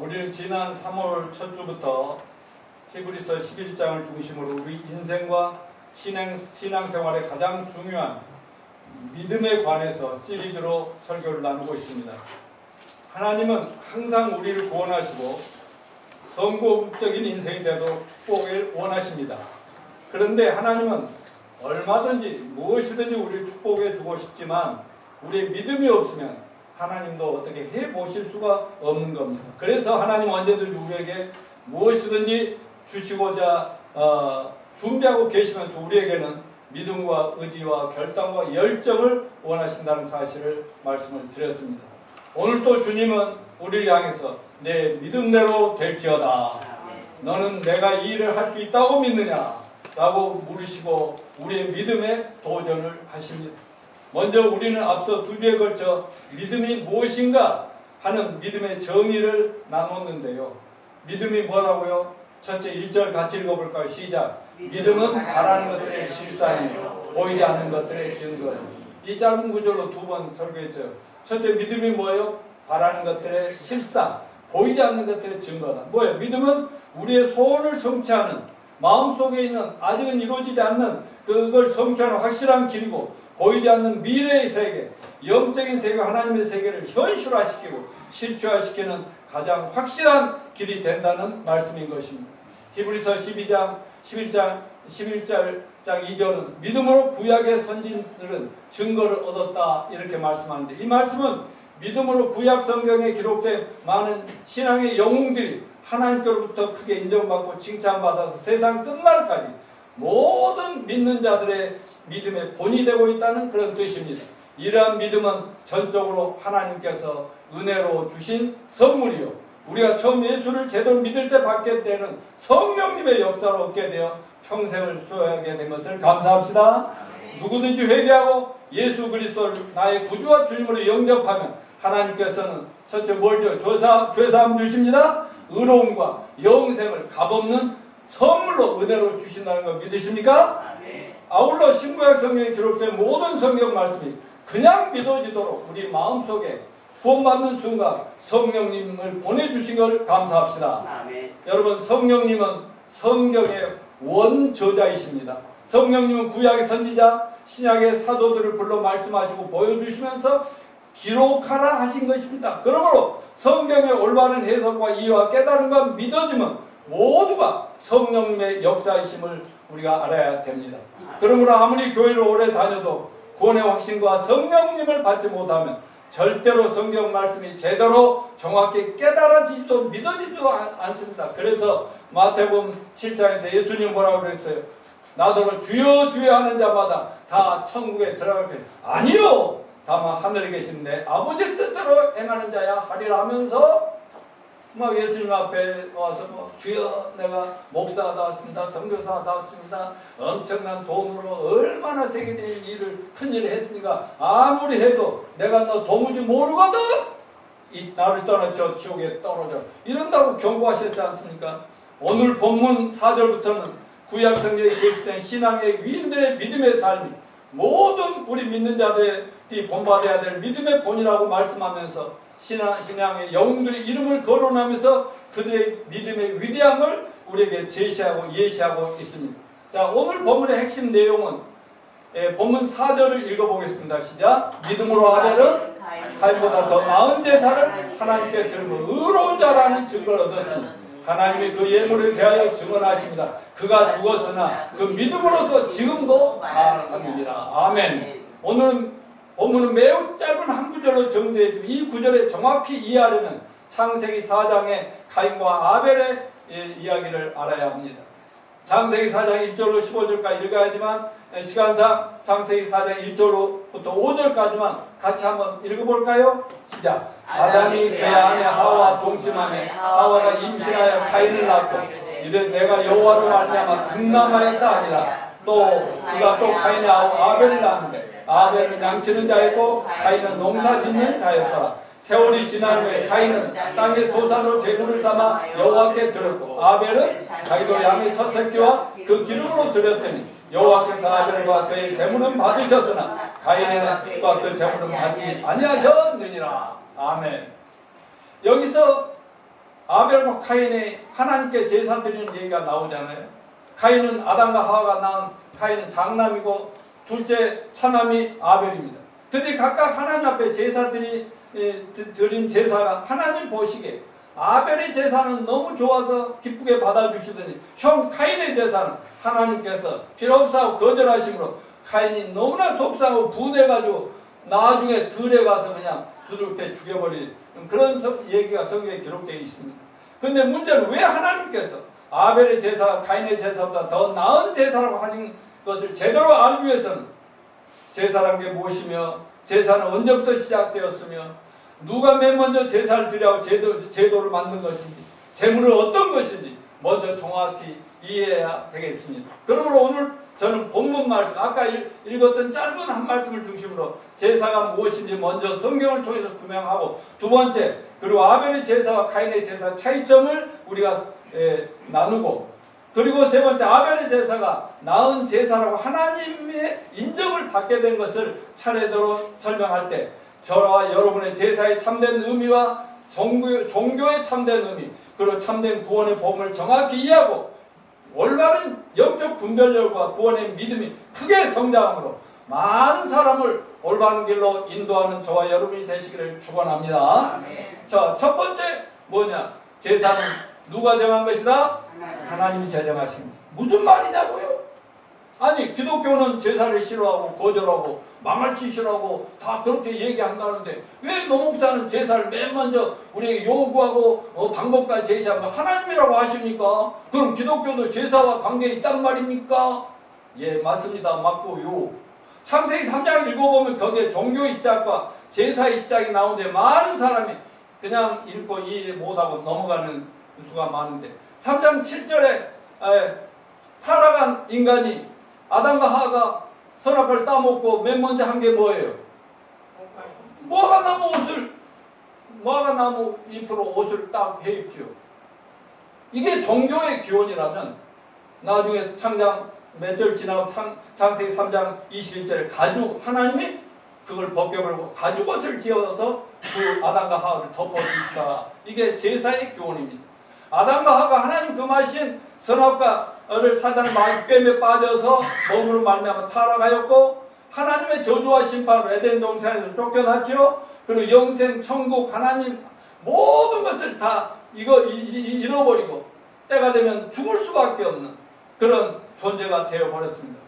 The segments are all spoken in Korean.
우리는 지난 3월 첫 주부터 히브리서 11장을 중심으로 우리 인생과 신앙생활의 가장 중요한 믿음에 관해서 시리즈로 설교를 나누고 있습니다. 하나님은 항상 우리를 구원하시고 성공적인 인생이 되도록 축복을 원하십니다. 그런데 하나님은 얼마든지 무엇이든지 우리를 축복해 주고 싶지만 우리의 믿음이 없으면 하나님도 어떻게 해보실 수가 없는 겁니다. 그래서 하나님 언제든지 우리에게 무엇이든지 주시고자 준비하고 계시면서 우리에게는 믿음과 의지와 결단과 열정을 원하신다는 사실을 말씀을 드렸습니다. 오늘 또 주님은 우리를 향해서 내 믿음대로 될지어다. 너는 내가 이 일을 할 수 있다고 믿느냐? 라고 물으시고 우리의 믿음에 도전을 하십니다. 먼저 우리는 앞서 두 주에 걸쳐 믿음이 무엇인가 하는 믿음의 정의를 나눴는데요. 믿음이 뭐라고요? 첫째 1절 같이 읽어볼까요? 시작. 믿음은 바라는 것들의 실상이요 보이지 않는 것들의 증거. 이 짧은 구절로 두 번 설교했죠. 첫째 믿음이 뭐예요? 바라는 것들의 실상, 보이지 않는 것들의 증거다. 뭐예요? 믿음은 우리의 소원을 성취하는, 마음속에 있는 아직은 이루어지지 않는 그걸 성취하는 확실한 길이고, 보이지 않는 미래의 세계, 영적인 세계, 하나님의 세계를 현실화시키고 실체화시키는 가장 확실한 길이 된다는 말씀인 것입니다. 히브리서 11장 2절은 믿음으로 구약의 선진들은 증거를 얻었다 이렇게 말씀하는데, 이 말씀은 믿음으로 구약 성경에 기록된 많은 신앙의 영웅들이 하나님께로부터 크게 인정받고 칭찬받아서 세상 끝날까지 모든 믿는 자들의 믿음의 본이 되고 있다는 그런 뜻입니다. 이러한 믿음은 전적으로 하나님께서 은혜로 주신 선물이요, 우리가 처음 예수를 제대로 믿을 때 받게 되는 성령님의 역사로 얻게 되어 평생을 수여하게 된 것을 감사합시다. 누구든지 회개하고 예수 그리스도를 나의 구주와 주님으로 영접하면 하나님께서는 첫째 뭘 줘요? 죄사함 주십니다. 의로움과 영생을 값없는 선물로 은혜로 주신다는 거 믿으십니까? 아울러 신구약 성경에 기록된 모든 성경 말씀이 그냥 믿어지도록 우리 마음속에 구원받는 순간 성령님을 보내주신 걸 감사합시다. 여러분, 성령님은 성경의 원저자이십니다. 성령님은 구약의 선지자, 신약의 사도들을 불러 말씀하시고 보여주시면서 기록하라 하신 것입니다. 그러므로 성경의 올바른 해석과 이해와 깨달음과 믿어짐은 모두가 성령님의 역사이심을 우리가 알아야 됩니다. 그러므로 아무리 교회를 오래 다녀도 구원의 확신과 성령님을 받지 못하면 절대로 성경 말씀이 제대로 정확히 깨달아지지도 믿어지지도 않습니다. 그래서 마태복음 7장에서 예수님 뭐라고 그랬어요? 나더러 주여 주여 하는 자마다 다 천국에 들어갈 때 아니요, 다만 하늘에 계신 내 아버지 뜻대로 행하는 자야 하리라 하면서 막 예수님 앞에 와서 주여 내가 목사가 왔습니다, 선교사가 왔습니다, 엄청난 돈으로 얼마나 세계적인 일을 큰 일을 했습니까? 아무리 해도 내가 너 도무지 모르거든 이 나를 떠나 저 지옥에 떨어져 이런다고 경고하셨지 않습니까? 오늘 본문 4절부터는 구약 성경에 게시된 신앙의 위인들의 믿음의 삶이 모든 우리 믿는 자들이 본받아야 될 믿음의 본이라고 말씀하면서 신앙의 영웅들의 이름을 거론하면서 그들의 믿음의 위대함을 우리에게 제시하고 예시하고 있습니다. 자, 오늘 본문의 핵심 내용은 본문 4절을 읽어보겠습니다. 시작. 믿음으로 아벨은 가인보다 더 나은 제사를 하나님께 드리며 의로운 자라는 증거를 얻었습니다. 하나님이 그 예물을 대하여 증언하십니다. 그가 죽었으나 그 믿음으로서 지금도 살아갑니다. 아멘. 오늘은 본문은 매우 짧은 한 구절로 정리되어지고 이 구절을 정확히 이해하려면 창세기 4장의 가인과 아벨의 이야기를 알아야 합니다. 창세기 4장 1절로 15절까지 읽어야지만 시간상 창세기 4장 1절로부터 5절까지만 같이 한번 읽어볼까요? 시작. 아담이 그의 아내 하와와 동침하며 하와가 임신하여 가인을 낳고 이래 내가 여호와로 말미암아 등남하였다 하니라. 또 그가 또 가인의 아벨을 낳았는데 아벨은 양치는 자였고 가인은 농사 짓는 자였더라. 세월이 지난 후에 가인은 땅의 소산으로 제물을 삼아 여호와께 드렸고 아벨은 자기도 양의 첫 새끼와 그 기름으로 드렸더니 여호와께서 아벨과 그의 제물은 받으셨으나 가인과 그 제물은 받지 아니하셨느니라. 아멘. 여기서 아벨과 카인의 하나님께 제사 드리는 얘기가 나오잖아요. 카인은 아담과 하와가 낳은 카인은 장남이고 둘째 차남이 아벨입니다. 근데 각각 하나님 앞에 제사들이 드린 제사가 하나님 보시기에 아벨의 제사는 너무 좋아서 기쁘게 받아주시더니 형 카인의 제사는 하나님께서 필요 없사고 거절하심으로 카인이 너무나 속상하고 분해가지고 나중에 들에 가서 그냥 두들겨 죽여버린 그런 얘기가 성경에 기록되어 있습니다. 근데 문제는 왜 하나님께서 아벨의 제사, 카인의 제사보다 더 나은 제사라고 하신 것을 제대로 알기 위해서는 제사란 게 무엇이며 제사는 언제부터 시작되었으며 누가 맨 먼저 제사를 드리라고 제도를 만든 것인지 제물은 어떤 것인지 먼저 정확히 이해해야 되겠습니다. 그러므로 오늘 저는 본문 말씀, 아까 읽었던 짧은 한 말씀을 중심으로 제사가 무엇인지 먼저 성경을 통해서 구명하고 두 번째, 그리고 아벨의 제사와 카인의 제사 차이점을 우리가 나누고 그리고 세 번째, 아벨의 제사가 나은 제사라고 하나님의 인정을 받게 된 것을 차례대로 설명할 때 저와 여러분의 제사의 참된 의미와 종교의 참된 의미 그리고 참된 구원의 복음을 정확히 이해하고 올바른 영적 분별력과 구원의 믿음이 크게 성장함으로 많은 사람을 올바른 길로 인도하는 저와 여러분이 되시기를 축원합니다. 자, 첫 번째 뭐냐? 제사는 누가 정한 것이다? 하나님이 제정하신. 무슨 말이냐고요? 아니 기독교는 제사를 싫어하고 거절하고 망할치 싫어하고 다 그렇게 얘기한다는데 왜 노목사는 제사를 맨 먼저 우리에게 요구하고 방법까지 제시하면 하나님이라고 하십니까? 그럼 기독교도 제사와 관계에 있단 말입니까? 예, 맞습니다. 맞고요. 창세기 3장을 읽어보면 거기에 종교의 시작과 제사의 시작이 나오는데 많은 사람이 그냥 읽고 이해 못하고 넘어가는 수가 많은데 3장 7절에 타락한 인간이 아담과 하와가 선악과를 따먹고 맨 먼저 한 게 뭐예요? 무화과나무 잎으로 옷을 딱 해입죠. 이게 종교의 기원이라면 나중에 창장 몇 절 지나고 창세기 3장 21절에 가죽 하나님이 그걸 벗겨버리고 가죽옷을 지어서 그 아담과 하와를 덮어주시다. 이게 제사의 기원입니다. 아담과 하와가 하나님 금하신 선악과를 사단의 마귀뱀에 빠져서 몸으로 말미암아 타락하였고 하나님의 저주와 심판으로 에덴 동산에서 쫓겨났죠. 그리고 영생, 천국, 하나님 모든 것을 다 잃어버리고 때가 되면 죽을 수밖에 없는 그런 존재가 되어버렸습니다.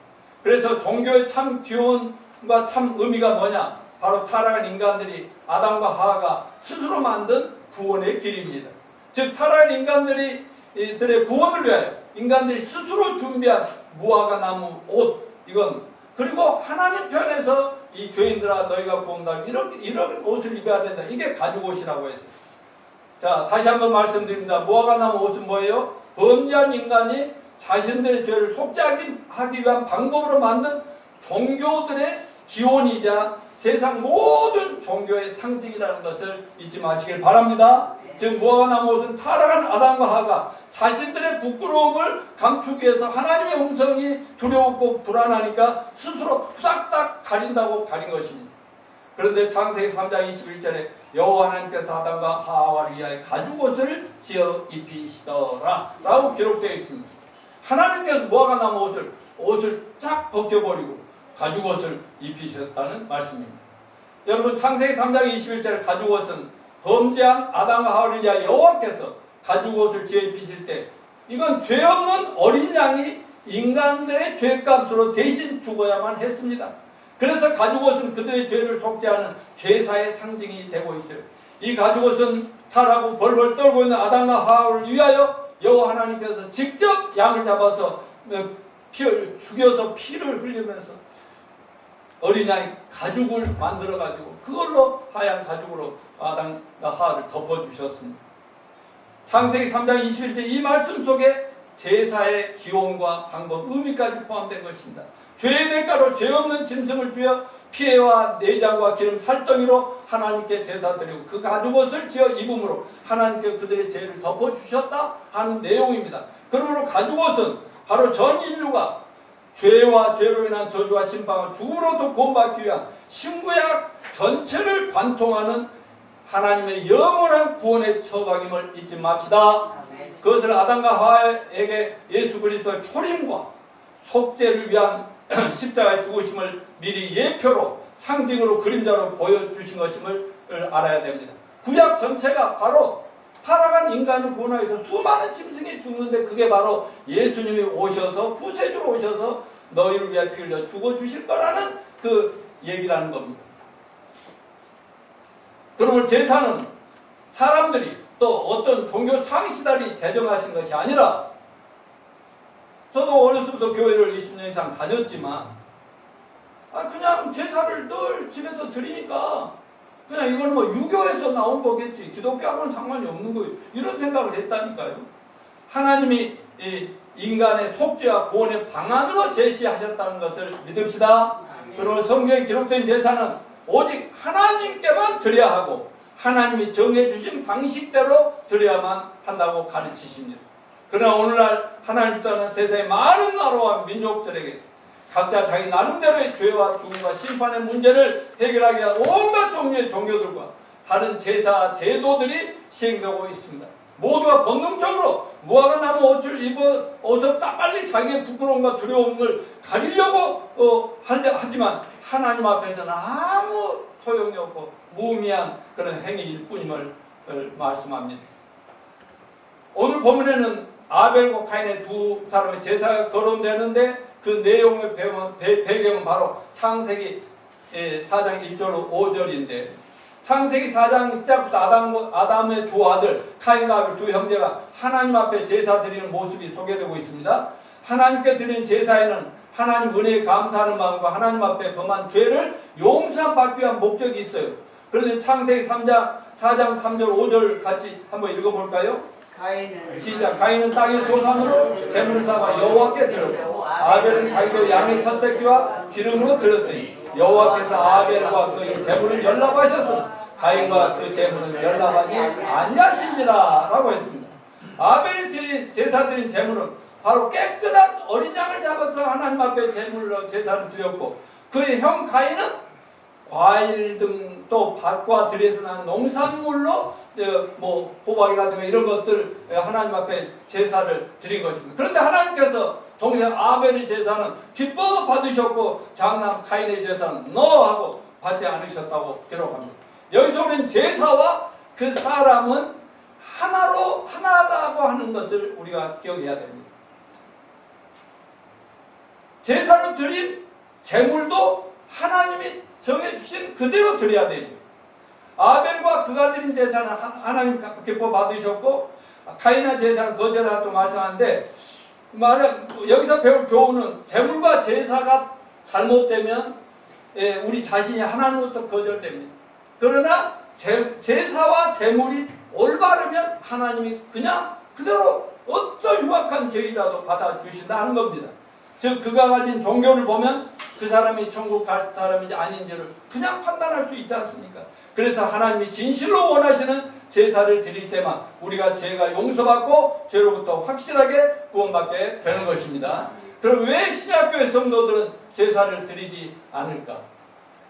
그래서 종교의 참 기원과 참 의미가 뭐냐? 바로 타락한 인간들이 아담과 하와가 스스로 만든 구원의 길입니다. 즉 타락한 인간들의 구원을 위하여 인간들이 스스로 준비한 무화과 나무 옷 이건 그리고 하나님 편에서 이 죄인들아 너희가 구원받을 이런 옷을 입어야 된다. 이게 가죽옷이라고 했어요. 자, 다시 한번 말씀드립니다. 무화과 나무 옷은 뭐예요? 범죄한 인간이 자신들의 죄를 속죄하기 위한 방법으로 만든 종교들의 기원이자 세상 모든 종교의 상징이라는 것을 잊지 마시길 바랍니다. 즉 무화과나무 옷은 타락한 아담과 하와가 자신들의 부끄러움을 감추기 위해서 하나님의 음성이 두려웠고 불안하니까 스스로 후닥닥 가린다고 가린 것입니다. 그런데 창세기 3장 21절에 여호와 하나님께서 아담과 하와를 위하여 가죽옷을 지어 입히시더라 라고 기록되어 있습니다. 하나님께서 무화과나무 옷을 쫙 벗겨버리고 가죽옷을 입히셨다는 말씀입니다. 여러분 창세기 3장 21절에 가죽옷은 범죄한 아담과 하와를 위하여 여호와께서 가죽옷을 지어 입히실 때 이건 죄 없는 어린 양이 인간들의 죄값으로 대신 죽어야만 했습니다. 그래서 가죽옷은 그들의 죄를 속죄하는 죄사의 상징이 되고 있어요. 이 가죽옷은 타락하고 벌벌 떨고 있는 아담과 하와를 위하여 여호와 하나님께서 직접 양을 잡아서 죽여서 피를 흘리면서 어린 양이 가죽을 만들어가지고 그걸로 하얀 가죽으로 아담과 하와를 덮어주셨습니다. 창세기 3장 21절 이 말씀 속에 제사의 기원과 방법, 의미까지 포함된 것입니다. 죄의 대가로 죄 없는 짐승을 주여 피해와 내장과 기름 살덩이로 하나님께 제사 드리고 그 가죽옷을 지어 입음으로 하나님께 그들의 죄를 덮어주셨다 하는 내용입니다. 그러므로 가죽옷은 바로 전 인류가 죄와 죄로 인한 저주와 심판과 죽음으로부터 구원받기 위한 신구약 전체를 관통하는 하나님의 영원한 구원의 처방임을 잊지 맙시다. 그것을 아담과 하와에게 예수 그리스도의 초림과 속죄를 위한 십자가의 죽으심을 미리 예표로 상징으로 그림자로 보여주신 것임을 알아야 됩니다. 구약 전체가 바로 타락한 인간을 구원하기 위해서 수많은 짐승이 죽는데 그게 바로 예수님이 오셔서 구세주로 오셔서 너희를 위해 피 흘려 죽어주실 거라는 그 얘기라는 겁니다. 그러면 제사는 사람들이 또 어떤 종교 창시달이 제정하신 것이 아니라 저도 어렸을 때부터 교회를 20년 이상 다녔지만 그냥 제사를 늘 집에서 드리니까 그냥 이건 뭐 유교에서 나온 거겠지 기독교하고는 상관이 없는 거예요. 이런 생각을 했다니까요. 하나님이 인간의 속죄와 구원의 방안으로 제시하셨다는 것을 믿읍시다. 그리고 성경에 기록된 제사는 오직 하나님께만 드려야 하고 하나님이 정해주신 방식대로 드려야만 한다고 가르치십니다. 그러나 오늘날 하나님 떠난 세상의 많은 나라와 민족들에게 각자 자기 나름대로의 죄와 죽음과 심판의 문제를 해결하기 위한 온갖 종류의 종교들과 다른 제사 제도들이 시행되고 있습니다. 모두가 본능적으로 무화과 나무 옷을 입어서 빨리 자기의 부끄러움과 두려움을 가리려고 하지만 하나님 앞에서는 아무 소용이 없고 무의미한 그런 행위일 뿐임을 말씀합니다. 오늘 본문에는 아벨과 카인의 두 사람의 제사가 거론되는데 그 내용의 배경은 바로 창세기 4장 1절 5절인데 창세기 4장 시작부터 아담의 두 아들 카인과 아벨 두 형제가 하나님 앞에 제사 드리는 모습이 소개되고 있습니다. 하나님께 드리는 제사에는 하나님 은혜에 감사하는 마음과 하나님 앞에 범한 죄를 용서받기 위한 목적이 있어요. 그런데 창세기 4장 3절 5절 같이 한번 읽어볼까요? 시작. 가인은 땅의 소산으로 제물을 삼아 여호와께 드렸고 아벨은 자기도 양의 첫 새끼와 기름으로 드렸더니 여호와께서 아벨과 그의 제물을 연락하셨으나 가인과 그 제물은 연락하지 아니하신지라 라고 했습니다. 아벨이 드린 제사 드린 제물은 바로 깨끗한 어린 양을 잡아서 하나님 앞에 제물로 제사를 드렸고 그의 형 가인은 과일 등 또 밭과 들에서 난 농산물로 뭐 호박이라든가 이런 것들 하나님 앞에 제사를 드린 것입니다. 그런데 하나님께서 동생 아벨의 제사는 기뻐 받으셨고 장남 카인의 제사는 너 하고 받지 않으셨다고 기록합니다. 여기서 우리는 제사와 그 사람은 하나다고 하는 것을 우리가 기억해야 됩니다. 제사를 드린 제물도 하나님이 정해주신 그대로 드려야 되죠. 아벨과 그가 드린 제사는 하나님 기뻐 받으셨고 카인의 제사는 거절하다고 말씀하는데 여기서 배울 교훈은 제물과 제사가 잘못되면 우리 자신이 하나님으로부터 거절됩니다. 그러나 제사와 제물이 올바르면 하나님이 그냥 그대로 어떤 흉악한 죄이라도 받아주신다는 겁니다. 즉 그가 가진 종교를 보면 그 사람이 천국 갈 사람인지 아닌지를 그냥 판단할 수 있지 않습니까? 그래서 하나님이 진실로 원하시는 제사를 드릴 때만 우리가 죄가 용서받고 죄로부터 확실하게 구원받게 되는 것입니다. 그럼 왜 신약교회 성도들은 제사를 드리지 않을까?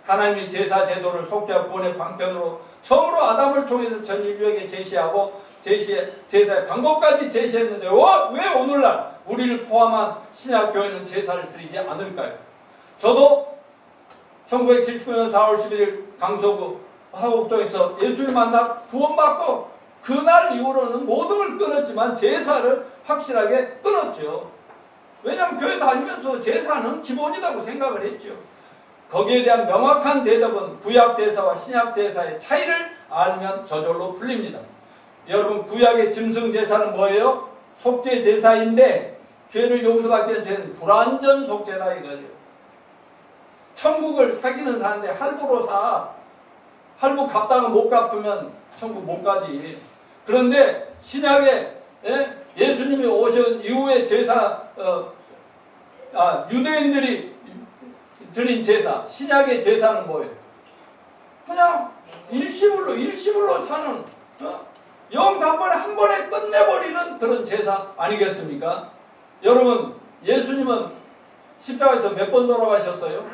하나님이 제사 제도를 속죄와 구원의 방편으로 처음으로 아담을 통해서 전 인류에게 제시하고 제사의 방법까지 제시했는데 왜 오늘날 우리를 포함한 신약교회는 제사를 드리지 않을까요? 저도 1979년 4월 11일 강서구 화곡동에서 예수를 만나 구원받고 그날 이후로는 모든 걸 끊었지만 제사를 확실하게 끊었죠. 왜냐하면 교회 다니면서 제사는 기본이라고 생각을 했죠. 거기에 대한 명확한 대답은 구약 제사와 신약 제사의 차이를 알면 저절로 풀립니다. 여러분 구약의 짐승 제사는 뭐예요? 속죄 제사인데 죄를 용서받기 위한 죄는 불완전 속죄다 이거죠. 천국을 사기는 사는데 할부로 사. 할부 갚다가 못 갚으면 천국 못 가지. 그런데 신약에 예수님이 오신 이후에 제사 유대인들이 드린 제사 신약의 제사는 뭐예요? 그냥 일시불로 사는 영 단번에 한 번에 끝내버리는 그런 제사 아니겠습니까? 여러분 예수님은 십자가에서 몇 번 돌아가셨어요?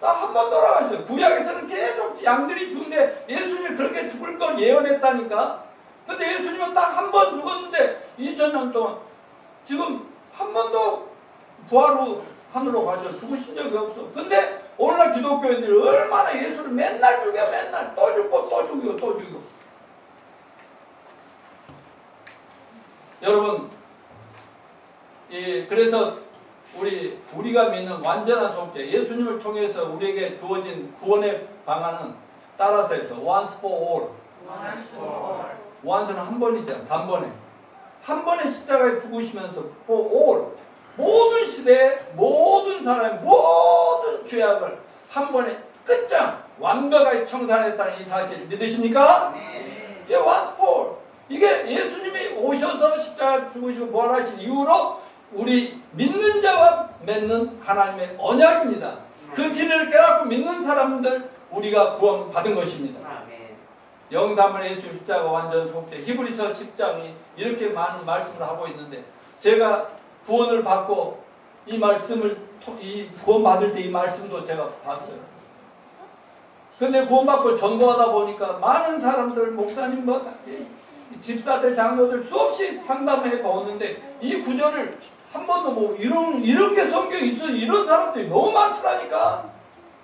다 한 번 돌아가셨어요. 구약에서는 계속 양들이 죽는데 예수님이 그렇게 죽을 걸 예언했다니까. 근데 예수님은 딱 한 번 죽었는데 2000년 동안 지금 한 번도 부활로 하늘로 가셔 죽으신 적이 없어. 근데 오늘날 기독교인들이 얼마나 예수를 맨날 죽여, 맨날 또 죽고 또 죽이고 또 죽이고. 여러분, 그래서 우리가 믿는 완전한 속죄, 예수님을 통해서 우리에게 주어진 구원의 방안은 따라서 해서 once for all. once는 한 번이잖아, 단번에. 한 번에 십자가에 죽으시면서 for all. 모든 시대에 모든 사람의 모든 죄악을 한 번에 끝장 완벽하게 청산했다는 이 사실 믿으십니까? 네. 예, once for all. 이게 예수님이 오셔서 십자가 죽으시고 부활하신 이후로 우리 믿는 자와 맺는 하나님의 언약입니다. 그 진리를 깨닫고 믿는 사람들 우리가 구원받은 것입니다. 영담은 예수 십자가 완전 속죄. 히브리서 10장이 이렇게 많은 말씀을 하고 있는데 제가 구원을 받고 이 말씀을 구원받을 때 이 말씀도 제가 봤어요. 근데 구원받고 전도하다 보니까 많은 사람들 목사님 집사들 장로들 수없이 상담해 보는데 이 구절을 한 번도 뭐 이런 게 성경에 있어 이런 사람들이 너무 많더라니까.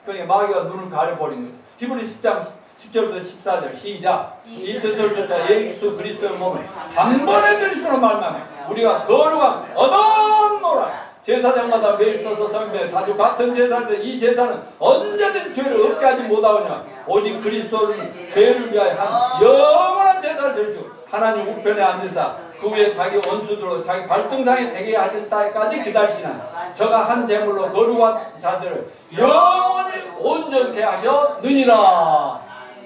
그러니까 마귀가 눈을 가려버린 거예요. 히브리 10장 10절부터 14절 시작. 이 뜻을 듣자 예수 그리스도의 몸을 단번에 들으시므로 말하면 우리가 거룩한 얻었노라. 제사장마다 매일 써서 성경에 자주 같은 제사인데 이 제사는 언제든 죄를 없게 하지 못하오냐. 오직 그리스도는 죄를 위하여 한 영원한 제사를 드리고 하나님 우편에 앉으사 그 위에 자기 원수들로 자기 발등상에 되게 하실 때까지 기다리시는 저가 한 제물로 거룩한 자들을 영원히 온전케 하셨느니라.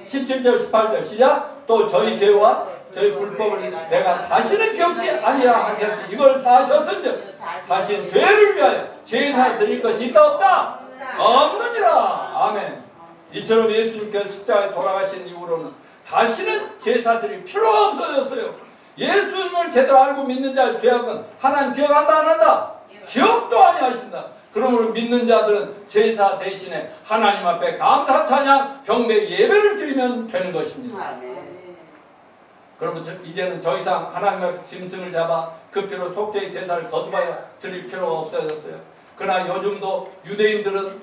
17절 18절 시작. 또 저희 죄와 저희 불법을 내가 다시는 기억지 아니라 하셨으니 이걸 사하셨은즉 다시 죄를 위하여 제사 드릴 것이 있다 없다? 없느니라. 아멘. 이처럼 예수님께서 십자가에 돌아가신 이후로는 다시는 제사 드릴 필요가 없어졌어요. 예수님을 제대로 알고 믿는 자의 죄악은 하나님 기억한다 안 한다? 기억도 아니하신다. 그러므로 믿는 자들은 제사 대신에 하나님 앞에 감사 찬양 경배 예배를 드리면 되는 것입니다. 그러면 이제는 더 이상 하나님 앞에 짐승을 잡아 그 피로 속죄의 제사를 거듭하여 드릴 필요가 없어졌어요. 그러나 요즘도 유대인들은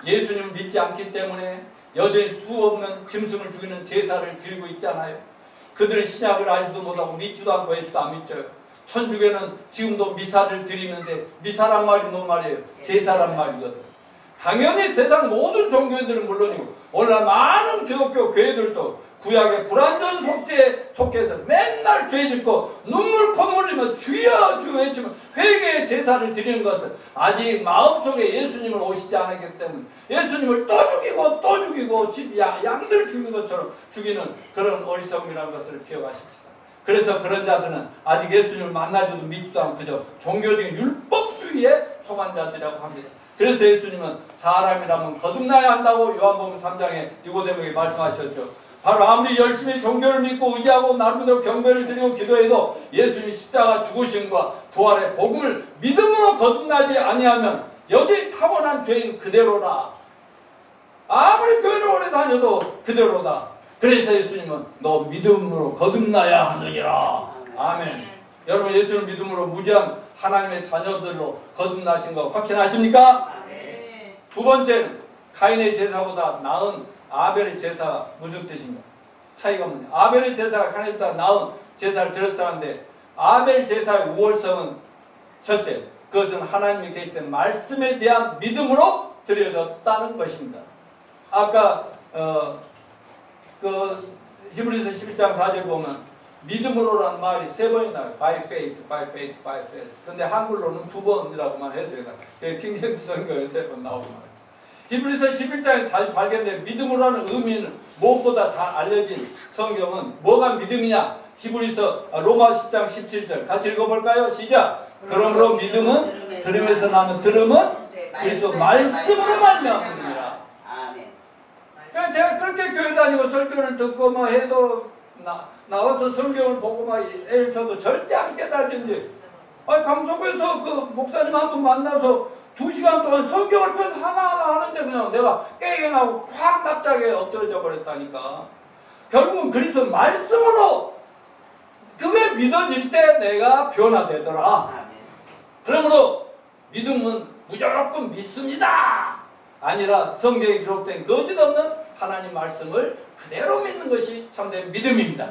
예수님을 믿지 않기 때문에 여전히 수없는 짐승을 죽이는 제사를 드리고 있잖아요. 그들은 신약을 알지도 못하고 믿지도 않고 예수도 안 믿죠. 천주교는 지금도 미사를 드리는데 미사란 말이 뭔 말이에요? 제사란 말이거든. 당연히 세상 모든 종교인들은 물론이고 오늘날 많은 기독교 교회들도 구약의 불완전 속죄에 속해서 맨날 죄 짓고 눈물 콧물 흘리며 주여 주여 외치면 회개의 제사를 드리는 것은 아직 마음속에 예수님을 오시지 않았기 때문에 예수님을 또 죽이고 또 죽이고 양들 죽인 것처럼 죽이는 그런 어리석음이라는 것을 기억하십시다. 그래서 그런 자들은 아직 예수님을 만나지도 믿지도 않고 그저 종교적인 율법주의에 속한 자들이라고 합니다. 그래서 예수님은 사람이라면 거듭나야 한다고 요한복음 3장에 니고데모에게 말씀하셨죠. 바로 아무리 열심히 종교를 믿고 의지하고 나름대로 경배를 드리고 기도해도 예수님이 십자가 죽으심과 부활의 복음을 믿음으로 거듭나지 아니하면 여전히 타고난 죄인 그대로다. 아무리 교회를 오래 다녀도 그대로다. 그래서 예수님은 너 믿음으로 거듭나야 하느니라. 아멘. 여러분 예수를 믿음으로 무지한 하나님의 자녀들로 거듭나신 거 확신하십니까? 두 번째는 가인의 제사보다 나은 아벨의 제사가 무슨 뜻인가? 차이가 뭐냐? 아벨의 제사가 하나님보다 나은 제사를 드렸다는데 아벨 제사의 우월성은 첫째, 그것은 하나님이 계시된 말씀에 대한 믿음으로 드려졌다는 것입니다. 아까 히브리서 11장 4절 보면 믿음으로라는 말이 3번이 나와요. by faith, by faith, by faith. 근데 한글로는 2번이라고만 했어요. 킹제임스 성경에 3번 나오고 말이에요. 히브리서 11장에 잘 발견된 믿음으로라는 의미는 무엇보다 잘 알려진 성경은 뭐가 믿음이냐? 히브리서 로마 10장 17절 같이 읽어볼까요? 시작. 그러므로 믿음은 들음에서 나면 들음은 그리스도 말씀으로 말미암느니라. 그러니까 제가 그렇게 교회 다니고 설교를 듣고 막 해도 나와서 성경을 보고 막 애를 쳐도 절대 안 깨달는데 감속에서 그 목사님 한 분 만나서 2시간 동안 성경을 펴서 하나하나 하는데 그냥 내가 깨갱하고 확 납작에 엎드려져 버렸다니까. 결국은 그리스도 말씀으로 그게 믿어질 때 내가 변화되더라. 그러므로 믿음은 무조건 믿습니다. 아니라 성경에 기록된 거짓없는 하나님 말씀을 그대로 믿는 것이 참된 믿음입니다.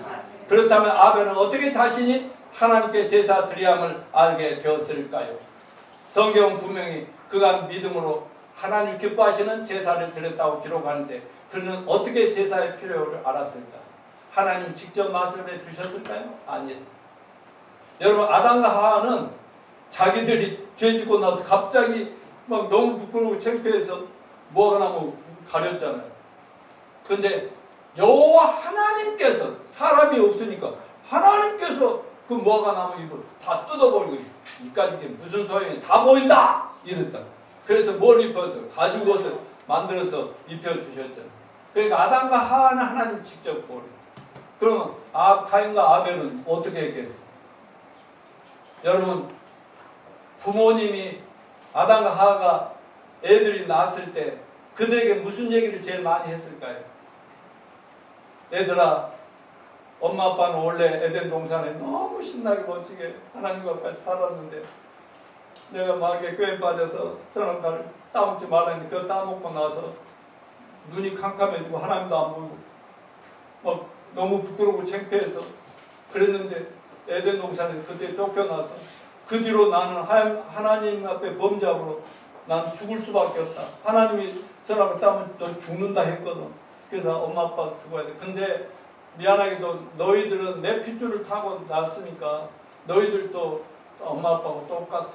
그렇다면 아벨은 어떻게 자신이 하나님께 제사 드리함을 알게 되었을까요? 성경은 분명히 그가 믿음으로 하나님 기뻐하시는 제사를 드렸다고 기록하는데 그는 어떻게 제사의 필요를 알았을까? 하나님 직접 말씀해 주셨을까요? 아니에요. 여러분, 아담과 하와는 자기들이 죄 짓고 나서 갑자기 막 너무 부끄러워 창피해서 뭐가 나면 가렸잖아요. 근데 여호와 하나님께서, 사람이 없으니까 하나님께서 그 뭐가 나면 이거 다 뜯어버리고 이까지 게 무슨 소용이 다 보인다 이랬다. 그래서 뭘 입었어? 가죽 옷을 만들어서 입혀주셨잖아요. 그러니까 아담과 하와는 하나님 직접 보래. 그러면 가인과 아벨은 어떻게 했겠어요? 여러분, 부모님이 아담과 하와가 애들이 낳았을 때 그들에게 무슨 얘기를 제일 많이 했을까요? 얘들아, 엄마 아빠는 원래 에덴 동산에 너무 신나게 멋지게 하나님과 같이 살았는데 내가 막에 꾀에 빠져서 선악과를 따먹지 말라는데 그거 따먹고 나서 눈이 캄캄해지고 하나님도 안 보이고 막 너무 부끄럽고 창피해서 그랬는데 에덴 동산에 그때 쫓겨나서 그 뒤로 나는 하나님 앞에 범죄함으로 난 죽을 수밖에 없다. 하나님이 선악을 따면 너 죽는다 했거든. 그래서 엄마 아빠 죽어야 돼. 근데 미안하게도 너희들은 내 핏줄을 타고 났으니까 너희들도 엄마 아빠하고 똑같아.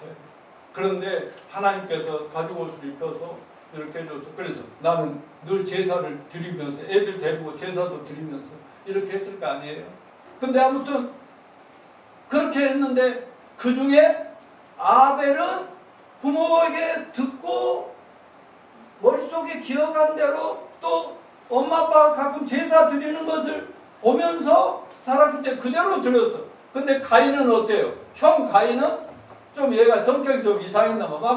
그런데 하나님께서 가죽 옷을 입혀서 이렇게 해줘서 그래서 나는 늘 제사를 드리면서 애들 데리고 제사도 드리면서 이렇게 했을 거 아니에요. 근데 아무튼 그렇게 했는데 그 중에 아벨은 부모에게 듣고 머릿속에 기억한 대로 또 엄마 아빠가 가끔 제사 드리는 것을 보면서 살았기 때문에 그대로 드렸어. 근데 가인은 어때요? 형 가인은 좀 얘가 성격이 좀 이상했나 봐.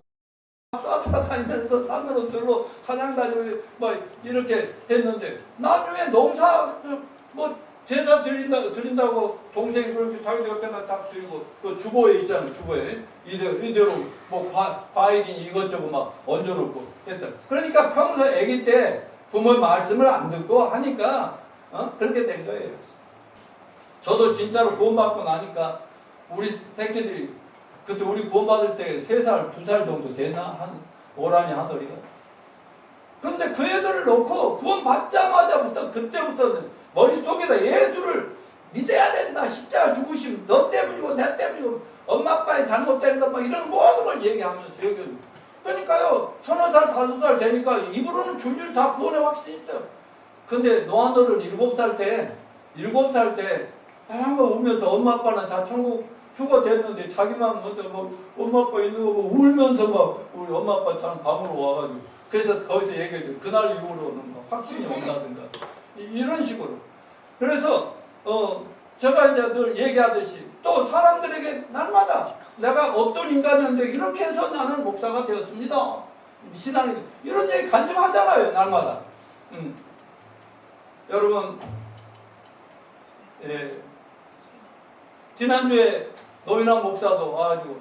막 쏴다니면서 산으로 들로 사냥 다니고 뭐 이렇게 했는데 나중에 농사 뭐 제사 드린다고 동생이 그렇게 자기 옆에다 딱 드리고 그 주보에 있잖아요. 주보에 이대로 뭐 과일이 이것저것 막 얹어놓고 했다. 그러니까 평소 아기 때 부모의 말씀을 안 듣고 하니까 그렇게 된 거예요. 저도 진짜로 구원받고 나니까 우리 새끼들이 그때 우리 구원받을 때 3살, 2살 정도 되나? 한 오라니 하더리가. 근데 그 애들을 놓고 구원받자마자부터 그때부터는 머릿속에다 예수를 믿어야 된다. 십자가 죽으심 너 때문이고 내 때문이고 엄마 아빠의 잘못된 것 막 이런 모든 걸 얘기하면서 여기 그러니까요 3살, 5살 되니까 입으로는 줄줄 다 구원의 확신이 있어요. 근데 노아들은 7살 때 막 울면서 엄마 아빠는 다 천국 휴가 됐는데 자기만 먼저 뭐 엄마 아빠 있는 거 보고 울면서 막 우리 엄마 아빠 참 방으로 와가지고 그래서 거기서 얘기해줘. 그날 이후로는 막 확신이 온다든가 이런 식으로. 그래서 제가 이제 늘 얘기하듯이 또 사람들에게 날마다 내가 어떤 인간이었는데 이렇게 해서 나는 목사가 되었습니다. 신앙이 이런 얘기 간증하잖아요. 날마다. 여러분 지난주에 노인환 목사도 아주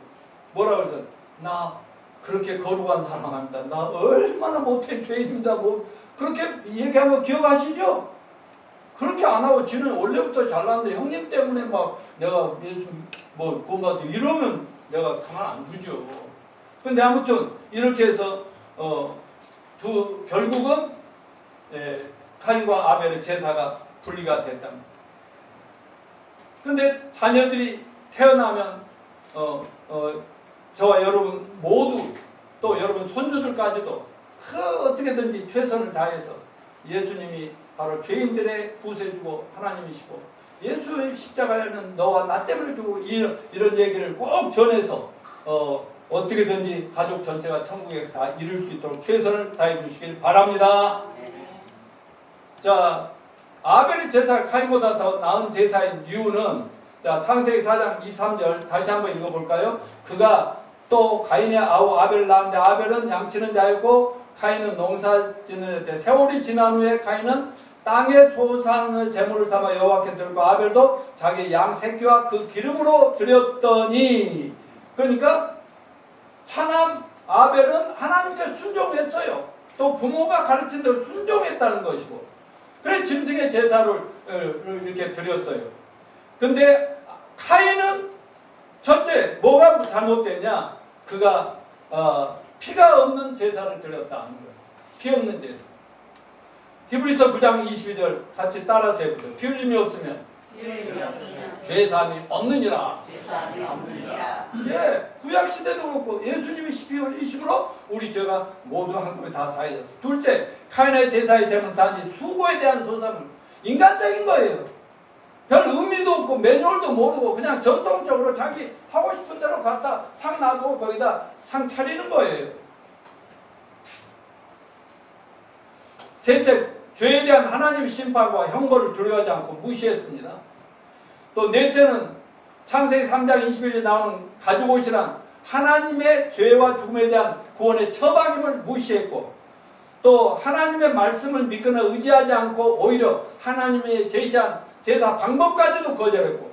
뭐라 그러죠? 나 그렇게 거룩한 사랑합니다. 나 얼마나 못된 죄인입니다. 뭐 그렇게 얘기한 거 기억하시죠? 그렇게 안 하고 지는 원래부터 잘났는데 형님 때문에 막 내가 예수 뭐 구원받고 이러면 내가 가만 안 두죠. 근데 아무튼 이렇게 해서 결국은 가인과 아벨의 제사가 분리가 됐답니다. 근데 자녀들이 태어나면 저와 여러분 모두 또 여러분 손주들까지도 어떻게든지 최선을 다해서 예수님이 바로 죄인들의 구세주고 하나님이시고 예수의 십자가는 너와 나 때문에 주고 이런 얘기를 꼭 전해서 어떻게든지 가족 전체가 천국에 다 이룰 수 있도록 최선을 다해 주시길 바랍니다. 자, 아벨의 제사가 가인보다 더 나은 제사인 이유는 자, 창세기 4장 2, 3절 다시 한번 읽어볼까요? 그가 또 가인의 아우 아벨을 낳았는데 아벨은 양치는 자였고 가인은 농사 짓는 데 세월이 지난 후에 가인은 땅의 소상의 제물을 삼아 여호와께 드렸고 아벨도 자기 양 새끼와 그 기름으로 드렸더니, 그러니까 차남 아벨은 하나님께 순종했어요. 또 부모가 가르친 대로 순종했다는 것이고, 그래 짐승의 제사를 이렇게 드렸어요. 근데 카인은 첫째 뭐가 잘못됐냐? 그가 피가 없는 제사를 드렸다는 거예요. 피 없는 제사. 히브리서 9장 22절 같이 따라서 해보죠. 피 흘림이 없으면 죄사함이 없느니라. 예, 구약 시대도 그렇고 예수님이 피 흘리심으로 우리 죄가 모두 한꺼번에 다 사해졌어. 둘째, 카인의 제사의 제물은 단지 수고에 대한 소상을, 인간적인 거예요. 별 의미도 없고 매뉴얼도 모르고 그냥 전통적으로 자기 하고 싶은 대로 갖다 상 놔두고 거기다 상 차리는 거예요. 셋째, 죄에 대한 하나님 심판과 형벌을 두려워하지 않고 무시했습니다. 또 넷째는 창세기 3장 21절에 나오는 가죽옷이란 하나님의 죄와 죽음에 대한 구원의 처방임을 무시했고, 또 하나님의 말씀을 믿거나 의지하지 않고 오히려 하나님의 제시한 제사 방법까지도 거절했고,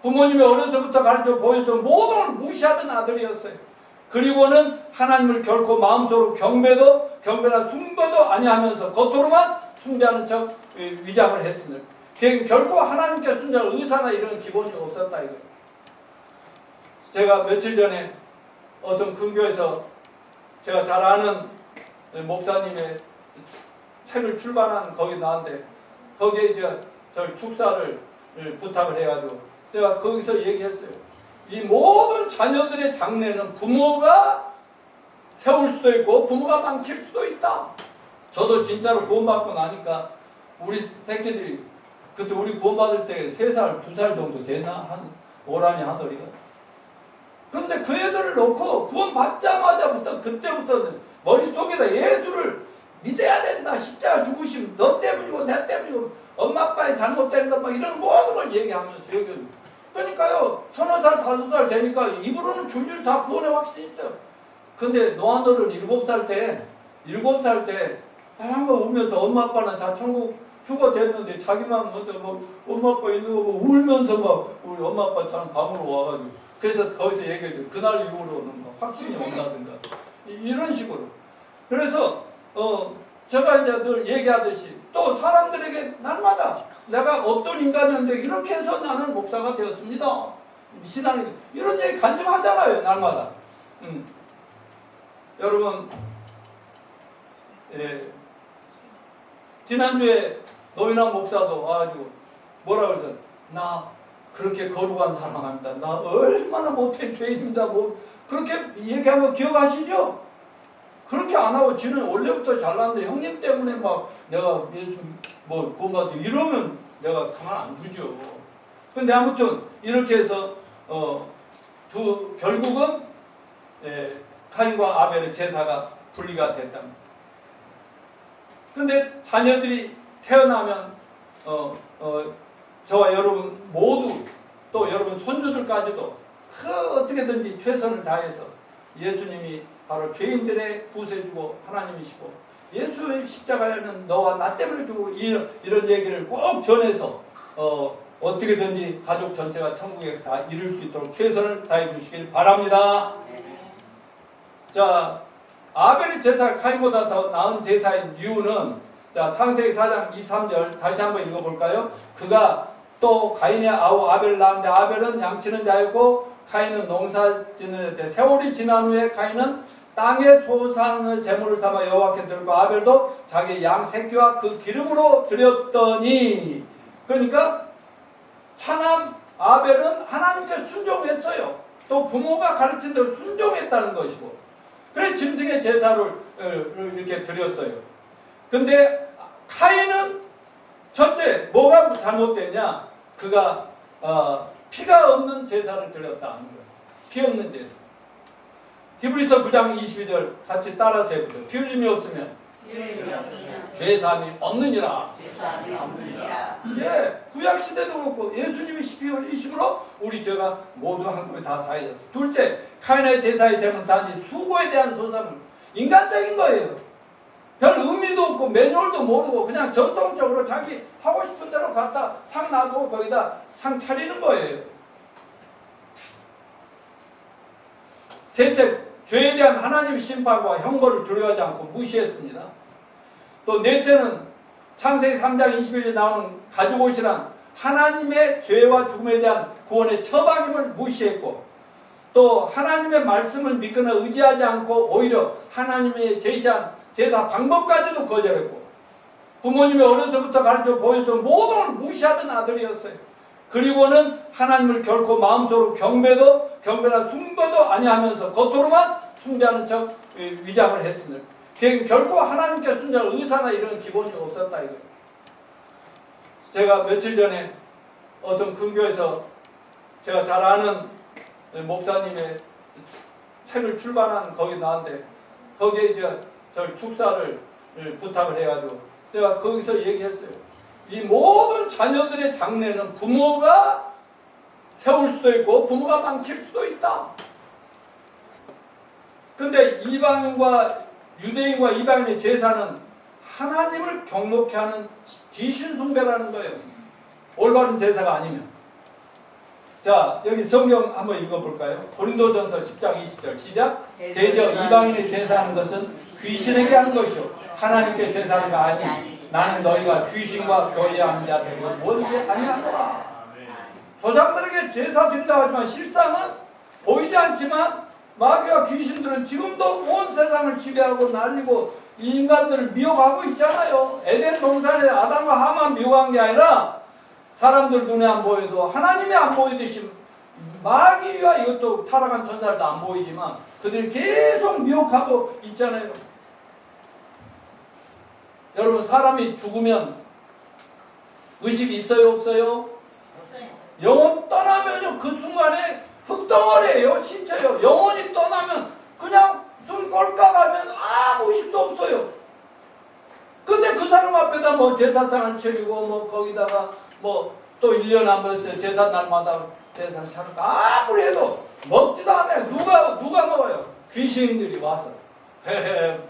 부모님이 어려서부터 가르쳐 보였던 모든 걸 무시하던 아들이었어요. 그리고는 하나님을 결코 마음속으로 경배나 숭배도 아니하면서 겉으로만 숭배하는 척 위장을 했습니다. 결코 하나님께 순종할 의사나 이런 기본이 없었다 이거예요. 제가 며칠 전에 어떤 큰 교회에서 제가 잘 아는 목사님의 책을 출판한 거기 나왔는데, 거기에 이제 저 축사를 부탁을 해가지고 내가 거기서 얘기했어요. 이 모든 자녀들의 장래는 부모가 세울 수도 있고 부모가 망칠 수도 있다. 저도 진짜로 구원받고 나니까 우리 새끼들이 그때 우리 구원받을 때 3살, 2살 정도 되나? 오라니 하더리가. 그런데 그 애들을 놓고 구원받자마자부터 그때부터는 머릿속에다 예수를 믿어야 된다. 십자가 죽으심 너 때문이고 내 때문이고 엄마 아빠의 잘못된 것 막 이런 모든 걸 얘기하면서 여기. 그러니까요, 3살, 5살 되니까 입으로는 줄줄 다 구원의 확신이 있어요. 근데 노아들은 7살 때 막 울면서 엄마 아빠는 다 천국 휴가 됐는데 자기만 먼저 뭐 엄마 아빠 있는 거 뭐 울면서 막 우리 엄마 아빠처럼 방으로 와가지고, 그래서 거기서 얘기해요. 그날 이후로는 막 확신이 온다든가 이런 식으로. 그래서 제가 이제 늘 얘기하듯이 또 사람들에게 날마다 내가 어떤 인간이었는데 이렇게 해서 나는 목사가 되었습니다. 신앙이 이런 얘기 간증하잖아요. 날마다. 여러분, 지난주에 노인왕 목사도 아주 뭐라 그러죠? 나 그렇게 거룩한 사랑합니다. 나 얼마나 못된 죄인입니다. 뭐 그렇게 얘기한 거 기억하시죠? 그렇게 안 하고 지는 원래부터 잘났는데 형님 때문에 막 내가 예수 뭐 구원받고 이러면 내가 가만 안 두죠. 근데 아무튼 이렇게 해서 결국은 카인과 아벨의 제사가 분리가 됐답니다. 근데 자녀들이 태어나면 저와 여러분 모두 또 여러분 손주들까지도 어떻게든지 최선을 다해서 예수님이 바로 죄인들의 구세주고 하나님이시고 예수의 십자가에는 너와 나 때문에 주고 이런 얘기를 꼭 전해서 어떻게든지 가족 전체가 천국에 다 이룰 수 있도록 최선을 다해 주시길 바랍니다. 자, 아벨의 제사가 카인보다 더 나은 제사인 이유는, 자, 창세기 4장 23절 다시 한번 읽어볼까요? 그가 또 가인의 아우 아벨을 낳았는데 아벨은 양치는 자였고 카인은 농사 짓는 데 세월이 지난 후에 카인은 땅의 소상의 제물을 삼아 여호와께 드렸고 아벨도 자기 양 새끼와 그 기름으로 드렸더니, 그러니까 차남 아벨은 하나님께 순종했어요. 또 부모가 가르친 대로 순종했다는 것이고, 그래 짐승의 제사를 이렇게 드렸어요. 근데 카인은 첫째 뭐가 잘못됐냐? 그가 피가 없는 제사를 드렸다는 거예요. 피 없는 제사. 히브리서 9장 22절 같이 따라서 해보죠. 피 흘림이 없으면 죄사함이 없느니라. 죄사함이 없느니라. 예, 구약 시대도 그렇고 예수님이 십이 흘리심으로 우리 죄가 모두 한꺼번에 다 사해졌어. 둘째, 카인의 제사의 죄는 단지 수고에 대한 소상은 인간적인 거예요. 별 의미도 없고 매뉴얼도 모르고 그냥 전통적으로 자기 하고 싶은 대로 갖다 상 놔두고 거기다 상 차리는 거예요. 셋째, 죄에 대한 하나님 심판과 형벌을 두려워하지 않고 무시했습니다. 또 넷째는 창세기 3장 21절에 나오는 가죽옷이란 하나님의 죄와 죽음에 대한 구원의 처방임을 무시했고, 또 하나님의 말씀을 믿거나 의지하지 않고 오히려 하나님의 제시한 제사 방법까지도 거절했고, 부모님이 어려서부터 가르쳐 보였던 모든 걸 무시하던 아들이었어요. 그리고는 하나님을 결코 마음속으로 경배나 숭배도 아니하면서 겉으로만 숭배하는 척 위장을 했습니다. 결코 하나님께 순종할 의사나 이런 기본이 없었다 이거예요. 제가 며칠 전에 어떤 근교에서 제가 잘 아는 목사님의 책을 출판한 거기 나왔는데, 거기에 이제 저 축사를 부탁을 해가지고 내가 거기서 얘기했어요. 이 모든 자녀들의 장래는 부모가 세울 수도 있고 부모가 망칠 수도 있다. 근데 유대인과 이방인의 제사는 하나님을 경록케 하는 귀신 숭배라는 거예요. 올바른 제사가 아니면. 자, 여기 성경 한번 읽어볼까요? 고린도전서 10장 20절 시작. 대저 이방인의 제사하는 것은 귀신에게 한 것이요 하나님께 제사하는 거 아니. 나는 너희가 귀신과 교제하는 자들이 뭔지 아니하노라. 조상들에게 제사 드린다고 하지만 실상은 보이지 않지만 마귀와 귀신들은 지금도 온 세상을 지배하고 날리고 이 인간들을 미혹하고 있잖아요. 에덴 동산에 아담과 하만 미혹한 게 아니라 사람들 눈에 안 보여도 하나님이 안 보이듯이 마귀와 이것도 타락한 천사들도 안 보이지만 그들이 계속 미혹하고 있잖아요. 여러분, 사람이 죽으면 의식이 있어요 없어요? 영혼 떠나면요 그 순간에 흙덩어리예요. 진짜요. 영혼이 떠나면 그냥 숨 꼴까 가면 아무 의식도 없어요. 근데 그 사람 앞에다 뭐 제사상을 차리고 뭐 거기다가 뭐 또 1년에 한 번씩 제사 날마다 제사를 차릴까 아무리 해도 먹지도 않아요. 누가 먹어요? 귀신들이 와서 헤헤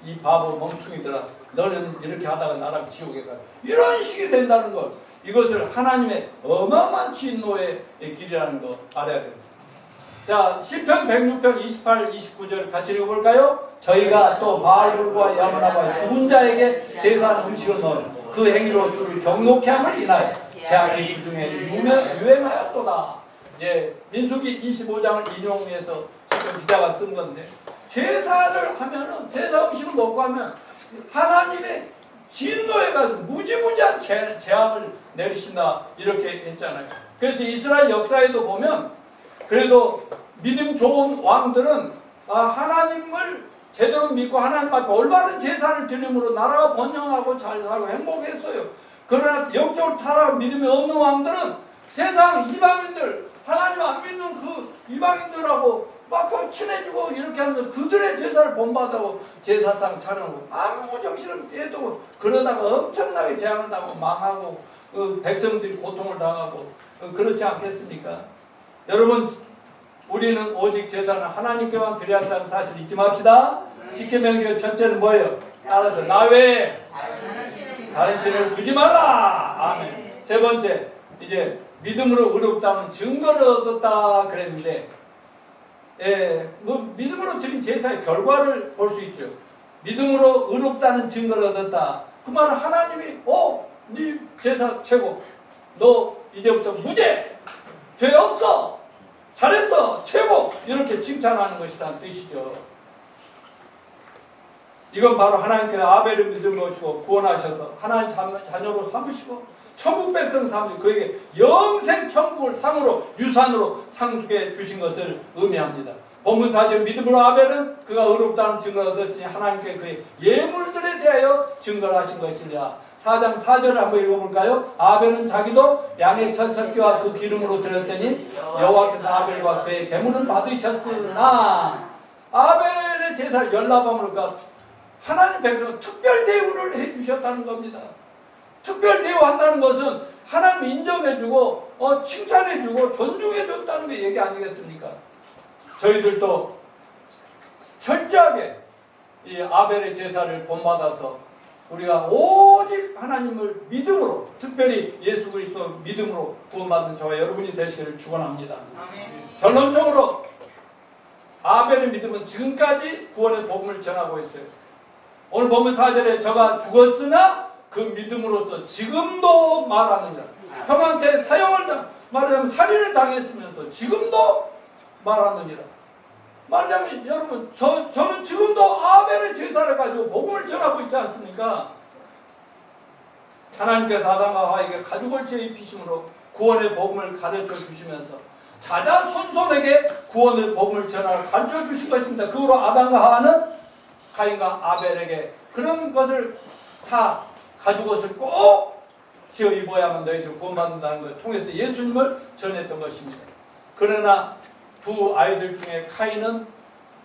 이 바보 멍충이들아, 너는 이렇게 하다가 나랑 지옥에 가. 이런 식이 된다는 것. 이것을 하나님의 어마어마한 진노의 길이라는 거 알아야 됩니다. 자, 시편 106편 28, 29절 같이 읽어볼까요? 저희가 또 바알과 야문하고 죽은 자에게 제사하는 음식을 넣은 그 행위로 주를 경록케 함을 인하여 제약이 그 중에 유행하였도다. 예, 민수기 25장을 인용해서 시편 기자가 쓴 건데, 제사를 하면은 제사 음식을 먹고 하면 하나님의 진노해가지고 무지무지한 재앙을 내리신다 이렇게 했잖아요. 그래서 이스라엘 역사에도 보면 그래도 믿음 좋은 왕들은 하나님을 제대로 믿고 하나님 앞에 올바른 제사를 드림으로 나라가 번영하고 잘 살고 행복했어요. 그러나 영적으로 타락한 믿음이 없는 왕들은 세상 이방인들, 하나님 안 믿는 그 이방인들하고 막 친해지고 이렇게 하면서 그들의 제사를 본받아고 제사상 차려놓고 아무 정신을 떼도 그러다가 엄청나게 재앙을 당하고 망하고 백성들이 고통을 당하고 그렇지 않겠습니까? 여러분, 우리는 오직 제사는 하나님께만 드려야 한다는 사실 잊지 맙시다. 십계명의 첫째는 뭐예요? 따라서 나 외에 다른 신을 두지 말라. 아멘. 세 번째, 이제 믿음으로 의롭다는 증거를 얻었다 그랬는데, 뭐 믿음으로 드린 제사의 결과를 볼 수 있죠. 믿음으로 의롭다는 증거를 얻었다. 그 말은 하나님이 네 제사 최고, 너 이제부터 무죄, 죄 없어, 잘했어, 최고, 이렇게 칭찬하는 것이라는 뜻이죠. 이건 바로 하나님께서 아벨을 믿은 것이고 구원하셔서 하나님 자녀로 삼으시고 천국 백성 삼으시고 그에게 영생 천국을 상으로 유산으로 상속해 주신 것을 의미합니다. 본문 4절 믿음으로 아벨은 그가 의롭다는 증거를 얻었으니 하나님께 그의 예물들에 대하여 증거를 하신 것이냐. 4장 4절을 한번 읽어볼까요? 아벨은 자기도 양의 첫 새끼와 그 기름으로 드렸더니 여호와께서 아벨과 그의 제물을 받으셨으나 아벨의 제사를 열납함으로 하나님 백성은 특별 대우를 해주셨다는 겁니다. 특별 대우한다는 것은 하나님 인정해주고 칭찬해주고 존중해줬다는 게 얘기 아니겠습니까? 저희들도 철저하게 이 아벨의 제사를 본받아서 우리가 오직 하나님을 믿음으로, 특별히 예수 그리스도 믿음으로 구원받는 저와 여러분이 되시기를 축원합니다. 결론적으로 아벨의 믿음은 지금까지 구원의 복음을 전하고 있어요. 오늘 보면 4절에 저가 죽었으나 그 믿음으로써 지금도 말하느니라. 형한테 사형을 말하자면 살인을 당했으면서 지금도 말하느니라. 말하자면 여러분 저는 지금도 아벨의 제사를 가지고 복음을 전하고 있지 않습니까? 하나님께서 아담과 하와에게 가죽을 죄 입히심으로 구원의 복음을 가르쳐 주시면서 자자손손에게 구원의 복음을 전하러 가르쳐 주신 것입니다. 그 후로 아담과 하와는 가인과 아벨에게 그런 것을 다 가죽옷을 꼭 지어 입어야만 너희들 구원받는다는 것을 통해서 예수님을 전했던 것입니다. 그러나 두 아이들 중에 카인은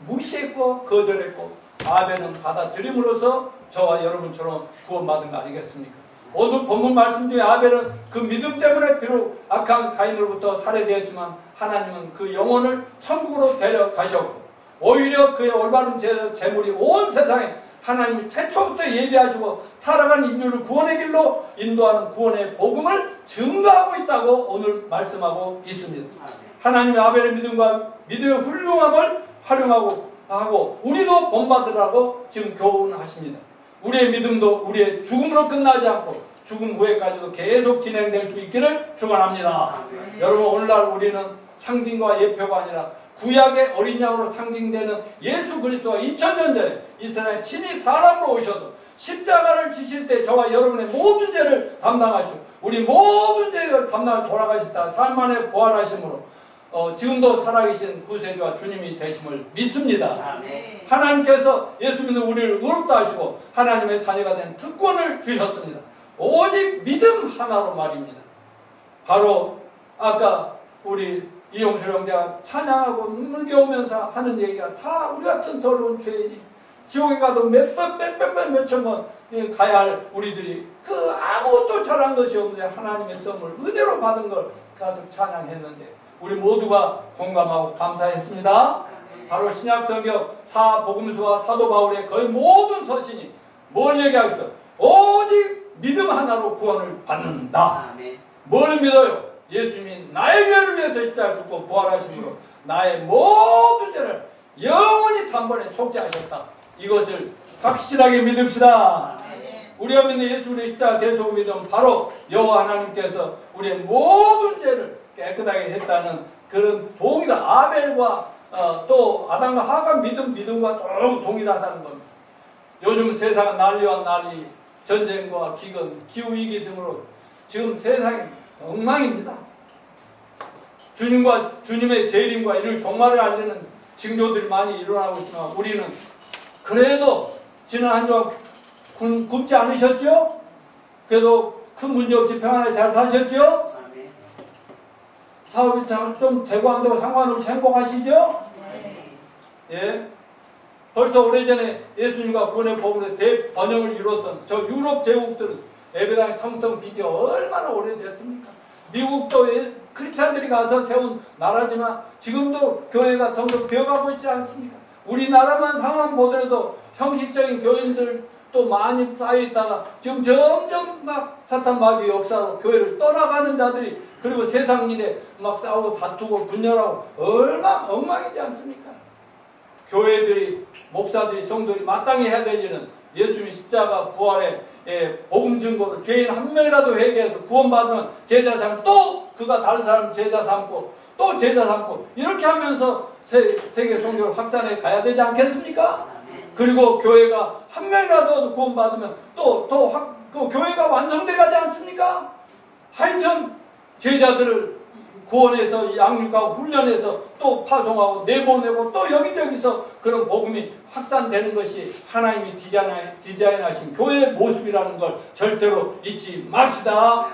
무시했고 거절했고 아벨은 받아들임으로써 저와 여러분처럼 구원받은 거 아니겠습니까? 오늘 본문 말씀 중에 아벨은 그 믿음 때문에 비록 악한 가인으로부터 살해되었지만 하나님은 그 영혼을 천국으로 데려가셨고 오히려 그의 올바른 재물이 온 세상에 하나님이 태초부터 예비하시고 타락한 인류를 구원의 길로 인도하는 구원의 복음을 증거하고 있다고 오늘 말씀하고 있습니다. 하나님의 아벨의 믿음과 믿음의 훌륭함을 활용하고 우리도 본받으라고 지금 교훈하십니다. 우리의 믿음도 우리의 죽음으로 끝나지 않고 죽음 후에까지도 계속 진행될 수 있기를 축원합니다. 여러분 오늘날 우리는 상징과 예표가 아니라 구약의 어린 양으로 상징되는 예수 그리스도가 2000년 전에 이 세상에 친히 사람으로 오셔서 십자가를 지실 때 저와 여러분의 모든 죄를 담당하시고 우리 모든 죄를 담당하여 돌아가셨다 3일 만에 부활하심으로 지금도 살아계신 구세주와 주님이 되심을 믿습니다. 아멘. 하나님께서 예수 믿는 우리를 의롭다 하시고 하나님의 자녀가 된 특권을 주셨습니다. 오직 믿음 하나로 말입니다. 바로 아까 우리 이용수 형제가 찬양하고 눈물겨우면서 하는 얘기가 다 우리 같은 더러운 죄인이 지옥에 가도 몇천 번 가야 할 우리들이 그 아무것도 잘한 것이 없는데 하나님의 선물 은혜로 받은 걸 가서 찬양했는데 우리 모두가 공감하고 감사했습니다. 바로 신약성경 사복음서와 사도 바울의 거의 모든 서신이 뭘 얘기하고 있어요? 오직 믿음 하나로 구원을 받는다. 뭘 믿어요? 예수님이 나의 죄를 위해서 십자가에 죽고 부활하심으로 나의 모든 죄를 영원히 단번에 속죄하셨다. 이것을 확실하게 믿읍시다. 우리가 믿는 예수 그리스도의 십자가 대속을 믿으면 바로 여호와 하나님께서 우리의 모든 죄를 깨끗하게 했다는 그런 동일한 아벨과 또 아담과 하가 믿음과 동일하다는 겁니다. 요즘 세상은 난리와 난리, 전쟁과 기근, 기후위기 등으로 지금 세상이 엉망입니다. 주님의 재림과 이를 종말을 알리는 징조들이 많이 일어나고 있지만 우리는 그래도 지난 한 주간 굶지 않으셨죠? 그래도 큰 문제 없이 평안하게 잘 사셨죠? 사업이 좀 되고 안 되고 상관없이 행복하시죠? 예. 벌써 오래전에 예수님과 구원의 복음으로 대번영을 이뤘던 저 유럽 제국들은 예배당이 텅텅 빈지 얼마나 오래됐습니까? 미국도 크리스찬들이 가서 세운 나라지만 지금도 교회가 텅텅 비어가고 있지 않습니까? 우리나라만 상황 보더라도 형식적인 교인들도 많이 쌓여있다가 지금 점점 막 사탄 마귀의 역사로 교회를 떠나가는 자들이 그리고 세상 일에 막 싸우고 다투고 분열하고 얼마나 엉망이지 않습니까? 교회들이 목사들이 성도들이 마땅히 해야 될 일은 예수님의 십자가 부활의 복음 증거로 죄인 한 명이라도 회개해서 구원받으면 제자 삼고 또 그가 다른 사람 제자 삼고 또 제자 삼고 이렇게 하면서 세계 선교를 확산해 가야 되지 않겠습니까? 그리고 교회가 한 명이라도 구원받으면 또 교회가 완성돼 가지 않습니까? 하여튼 제자들을 구원해서 양육하고 훈련해서 또 파송하고 내보내고 또 여기저기서 그런 복음이 확산되는 것이 하나님이 디자인하신 교회의 모습이라는 걸 절대로 잊지 맙시다.